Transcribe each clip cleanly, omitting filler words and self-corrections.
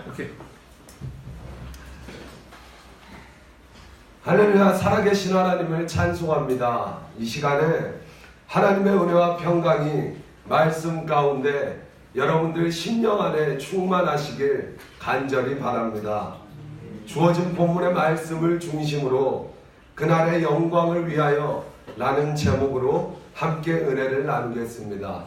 오케이. 할렐루야. 살아계신 하나님을 찬송합니다. 이 시간에 하나님의 은혜와 평강이 말씀 가운데 여러분들 심령 안에 충만하시길 간절히 바랍니다. 주어진 본문의 말씀을 중심으로 그날의 영광을 위하여 라는 제목으로 함께 은혜를 나누겠습니다.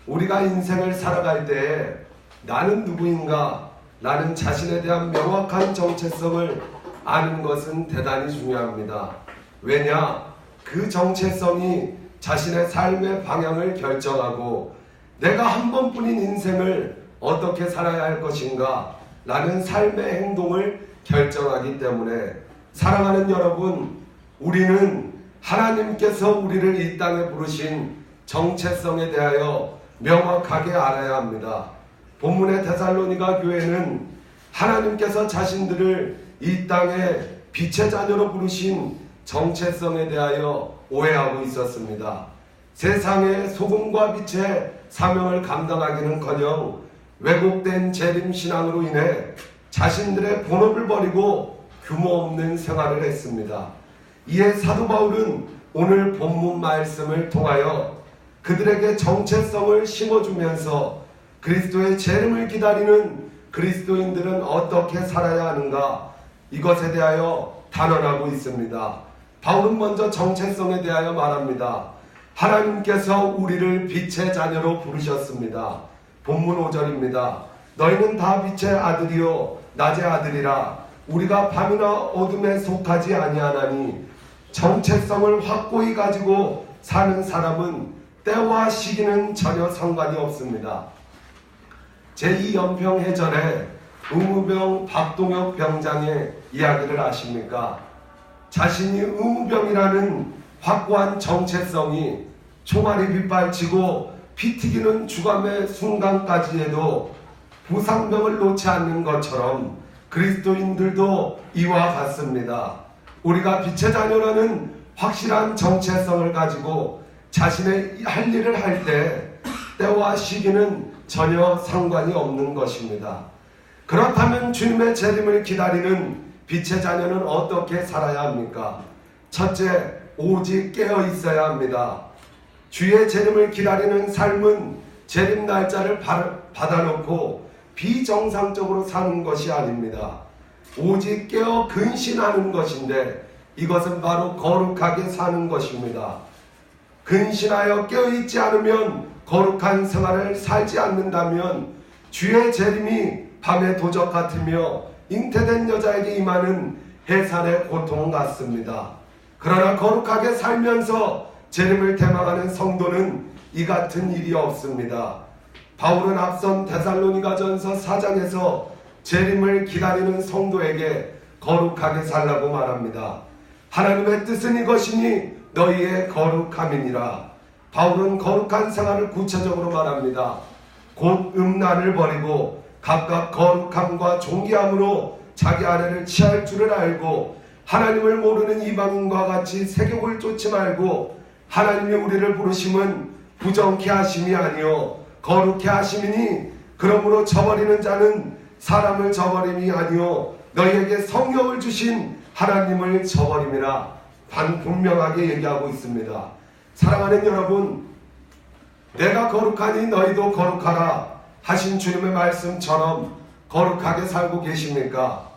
우리가 인생을 살아갈 때에 나는 누구인가? 라는 자신에 대한 명확한 정체성을 아는 것은 대단히 중요합니다. 왜냐? 그 정체성이 자신의 삶의 방향을 결정하고 내가 한 번뿐인 인생을 어떻게 살아야 할 것인가? 라는 삶의 행동을 결정하기 때문에 사랑하는 여러분, 우리는 하나님께서 우리를 이 땅에 부르신 정체성에 대하여 명확하게 알아야 합니다. 본문의 데살로니가 교회는 하나님께서 자신들을 이 땅에 빛의 자녀로 부르신 정체성에 대하여 오해하고 있었습니다. 세상의 소금과 빛의 사명을 감당하기는커녕 왜곡된 재림신앙으로 인해 자신들의 본업을 버리고 규모 없는 생활을 했습니다. 이에 사도 바울은 오늘 본문 말씀을 통하여 그들에게 정체성을 심어주면서 그리스도의 재림을 기다리는 그리스도인들은 어떻게 살아야 하는가, 이것에 대하여 단언하고 있습니다. 바울은 먼저 정체성에 대하여 말합니다. 하나님께서 우리를 빛의 자녀로 부르셨습니다. 본문 5절입니다. 너희는 다 빛의 아들이요 낮의 아들이라. 우리가 밤이나 어둠에 속하지 아니하나니 정체성을 확고히 가지고 사는 사람은 때와 시기는 전혀 상관이 없습니다. 제2연평해전에 의무병 박동혁 병장의 이야기를 아십니까? 자신이 의무병이라는 확고한 정체성이 총알이 빗발치고 피 튀기는 주감의 순간까지에도 부상병을 놓지 않는 것처럼 그리스도인들도 이와 같습니다. 우리가 빛의 자녀라는 확실한 정체성을 가지고 자신의 할 일을 할 때 때와 시기는 전혀 상관이 없는 것입니다. 그렇다면 주님의 재림을 기다리는 빛의 자녀는 어떻게 살아야 합니까? 첫째, 오직 깨어 있어야 합니다. 주의 재림을 기다리는 삶은 재림 날짜를 받아놓고 비정상적으로 사는 것이 아닙니다. 오직 깨어 근신하는 것인데 이것은 바로 거룩하게 사는 것입니다. 근신하여 깨어있지 않으면 거룩한 생활을 살지 않는다면 주의 재림이 밤의 도적 같으며 잉태된 여자에게 임하는 해산의 고통 같습니다. 그러나 거룩하게 살면서 재림을 대망하는 성도는 이 같은 일이 없습니다. 바울은 앞선 데살로니가전서 4장에서 재림을 기다리는 성도에게 거룩하게 살라고 말합니다. 하나님의 뜻은 이것이니 너희의 거룩함이니라. 바울은 거룩한 생활을 구체적으로 말합니다. 곧 음란을 버리고 각각 거룩함과 존귀함으로 자기 아내를 취할 줄을 알고 하나님을 모르는 이방인과 같이 세욕을 쫓지 말고 하나님이 우리를 부르심은 부정케 하심이 아니요 거룩케 하심이니 그러므로 저버리는 자는 사람을 저버림이 아니요 너희에게 성령을 주신 하나님을 저버림이라 분명하게 얘기하고 있습니다. 사랑하는 여러분, 내가 거룩하니 너희도 거룩하라 하신 주님의 말씀처럼 거룩하게 살고 계십니까?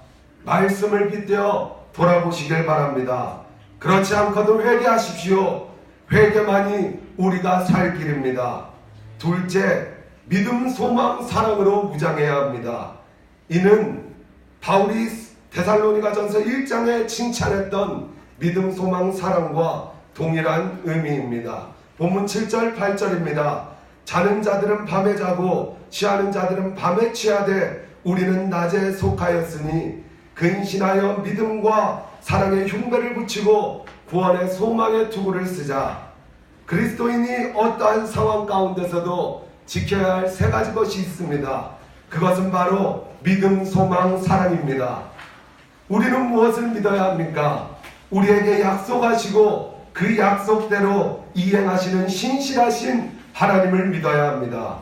말씀을 빗대어 돌아보시길 바랍니다. 그렇지 않고도 회개하십시오. 회개만이 우리가 살 길입니다. 둘째, 믿음, 소망, 사랑으로 무장해야 합니다. 이는 바울이 데살로니가전서 1장에 칭찬했던 믿음, 소망, 사랑과 동일한 의미입니다. 본문 7절, 8절입니다. 자는 자들은 밤에 자고 취하는 자들은 밤에 취하되 우리는 낮에 속하였으니 근신하여 믿음과 사랑의 흉배를 붙이고 구원의 소망의 투구를 쓰자. 그리스도인이 어떠한 상황 가운데서도 지켜야 할 세 가지 것이 있습니다. 그것은 바로 믿음, 소망, 사랑입니다. 우리는 무엇을 믿어야 합니까? 우리에게 약속하시고 그 약속대로 이행하시는 신실하신 하나님을 믿어야 합니다.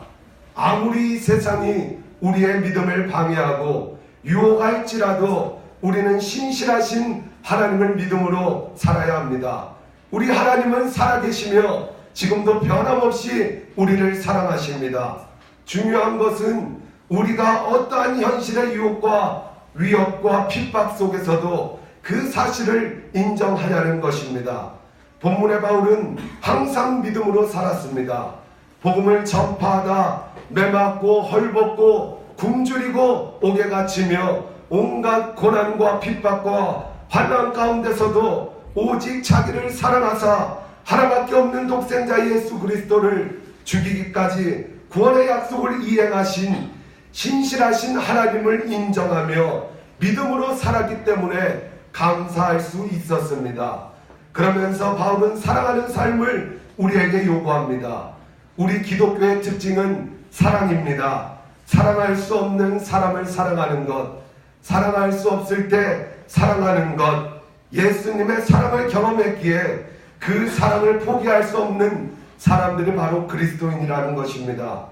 아무리 세상이 우리의 믿음을 방해하고 유혹할지라도 우리는 신실하신 하나님을 믿음으로 살아야 합니다. 우리 하나님은 살아계시며 지금도 변함없이 우리를 사랑하십니다. 중요한 것은 우리가 어떠한 현실의 유혹과 위협과 핍박 속에서도 그 사실을 인정하냐는 것입니다. 본문의 바울은 항상 믿음으로 살았습니다. 복음을 전파하다 매맞고 헐벗고 굶주리고 옥에 갇히며 온갖 고난과 핍박과 환난 가운데서도 오직 자기를 사랑하사 하나밖에 없는 독생자 예수 그리스도를 죽이기까지 구원의 약속을 이행하신 신실하신 하나님을 인정하며 믿음으로 살았기 때문에 감사할 수 있었습니다. 그러면서 바울은 사랑하는 삶을 우리에게 요구합니다. 우리 기독교의 특징은 사랑입니다. 사랑할 수 없는 사람을 사랑하는 것, 사랑할 수 없을 때 사랑하는 것, 예수님의 사랑을 경험했기에 그 사랑을 포기할 수 없는 사람들이 바로 그리스도인이라는 것입니다.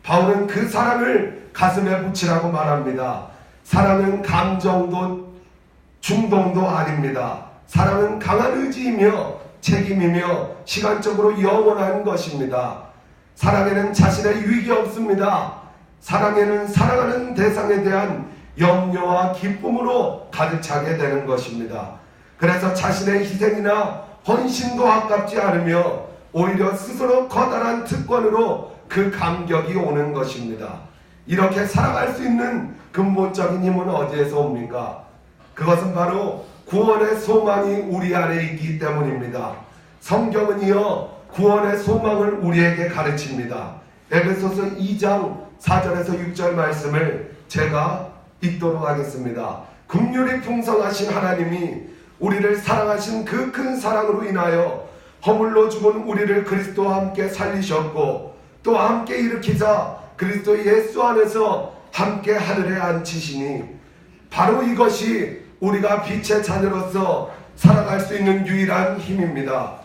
바울은 그 사랑을 가슴에 붙이라고 말합니다. 사랑은 감정도 중동도 아닙니다. 사랑은 강한 의지이며 책임이며 시간적으로 영원한 것입니다. 사랑에는 자신의 유익이 없습니다. 사랑에는 사랑하는 대상에 대한 염려와 기쁨으로 가득 차게 되는 것입니다. 그래서 자신의 희생이나 헌신도 아깝지 않으며 오히려 스스로 커다란 특권으로 그 감격이 오는 것입니다. 이렇게 살아갈 수 있는 근본적인 힘은 어디에서 옵니까? 그것은 바로 구원의 소망이 우리 안에 있기 때문입니다. 성경은 이어 구원의 소망을 우리에게 가르칩니다. 에베소서 2장 4절에서 6절 말씀을 제가 읽도록 하겠습니다. 긍휼이 풍성하신 하나님이 우리를 사랑하신 그 큰 사랑으로 인하여 허물로 죽은 우리를 그리스도와 함께 살리셨고 또 함께 일으키사 그리스도 예수 안에서 함께 하늘에 앉히시니 바로 이것이 우리가 빛의 자녀로서 살아갈 수 있는 유일한 힘입니다.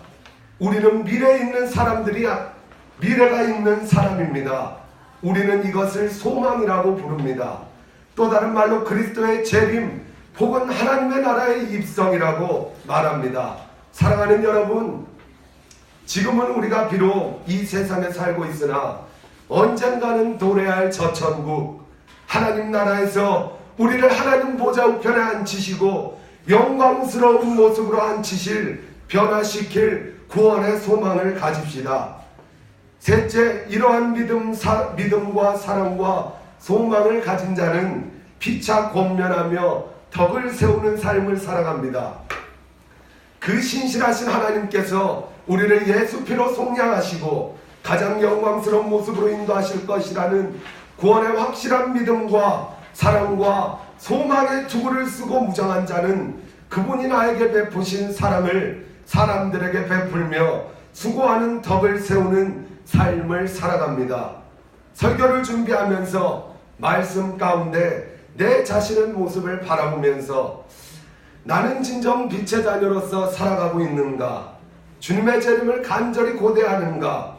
우리는 미래에 있는 사람들이야 미래가 있는 사람입니다. 우리는 이것을 소망이라고 부릅니다. 또 다른 말로 그리스도의 재림 혹은 하나님의 나라의 입성이라고 말합니다. 사랑하는 여러분, 지금은 우리가 비록 이 세상에 살고 있으나 언젠가는 도래할 저 천국 하나님 나라에서 우리를 하나님 보좌 우편에 앉히시고 영광스러운 모습으로 앉히실 변화시킬 구원의 소망을 가집시다. 셋째, 이러한 믿음과 사랑과 소망을 가진 자는 피차 권면하며 덕을 세우는 삶을 살아갑니다. 그 신실하신 하나님께서 우리를 예수 피로 속량하시고 가장 영광스러운 모습으로 인도하실 것이라는 구원의 확실한 믿음과 사랑과 소망의 투구를 쓰고 무장한 자는 그분이 나에게 베푸신 사랑을 사람들에게 베풀며 수고하는 덕을 세우는 삶을 살아갑니다. 설교를 준비하면서 말씀 가운데 내 자신의 모습을 바라보면서 나는 진정 빛의 자녀로서 살아가고 있는가? 주님의 재림을 간절히 고대하는가?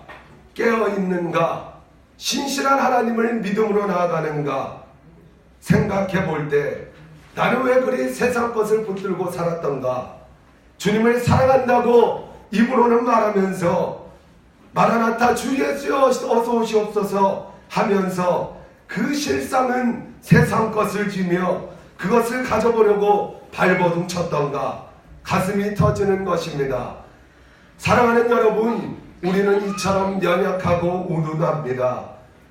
깨어있는가? 신실한 하나님을 믿음으로 나아가는가? 생각해 볼 때 나는 왜 그리 세상 것을 붙들고 살았던가? 주님을 사랑한다고 입으로는 말하면서 마라나타 주 예수여 어서 오시옵소서 하면서 그 실상은 세상 것을 지며 그것을 가져보려고 발버둥 쳤던가? 가슴이 터지는 것입니다. 사랑하는 여러분, 우리는 이처럼 연약하고 우둔합니다.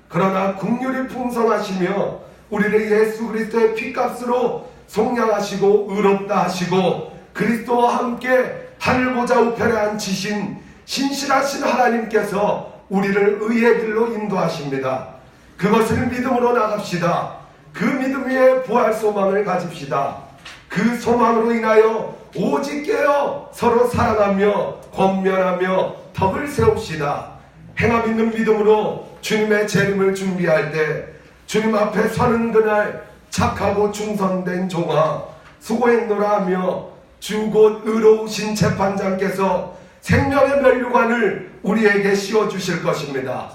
그러나 긍휼이 풍성하시며 우리를 예수 그리스도의 피값으로 속량하시고 의롭다 하시고 그리스도와 함께 하늘 보좌 우편에 앉히신 신실하신 하나님께서 우리를 의의 길로 인도하십니다. 그것을 믿음으로 나갑시다. 그 믿음 위에 부활 소망을 가집시다. 그 소망으로 인하여 오직 깨어 서로 사랑하며 권면하며 덕을 세웁시다. 행함 있는 믿음으로 주님의 재림을 준비할 때 주님 앞에 서는 그날 착하고 충성된 종아 수고했노라 하며 주 곧 의로우신 재판장께서 생명의 면류관을 우리에게 씌워주실 것입니다.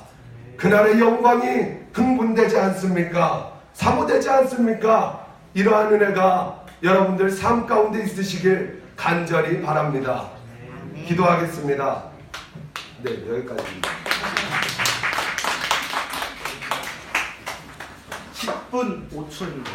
그날의 영광이 흥분되지 않습니까? 사모되지 않습니까? 이러한 은혜가 여러분들 삶 가운데 있으시길 간절히 바랍니다. 기도하겠습니다. 네, 여기까지입니다. 10분 5초입니다.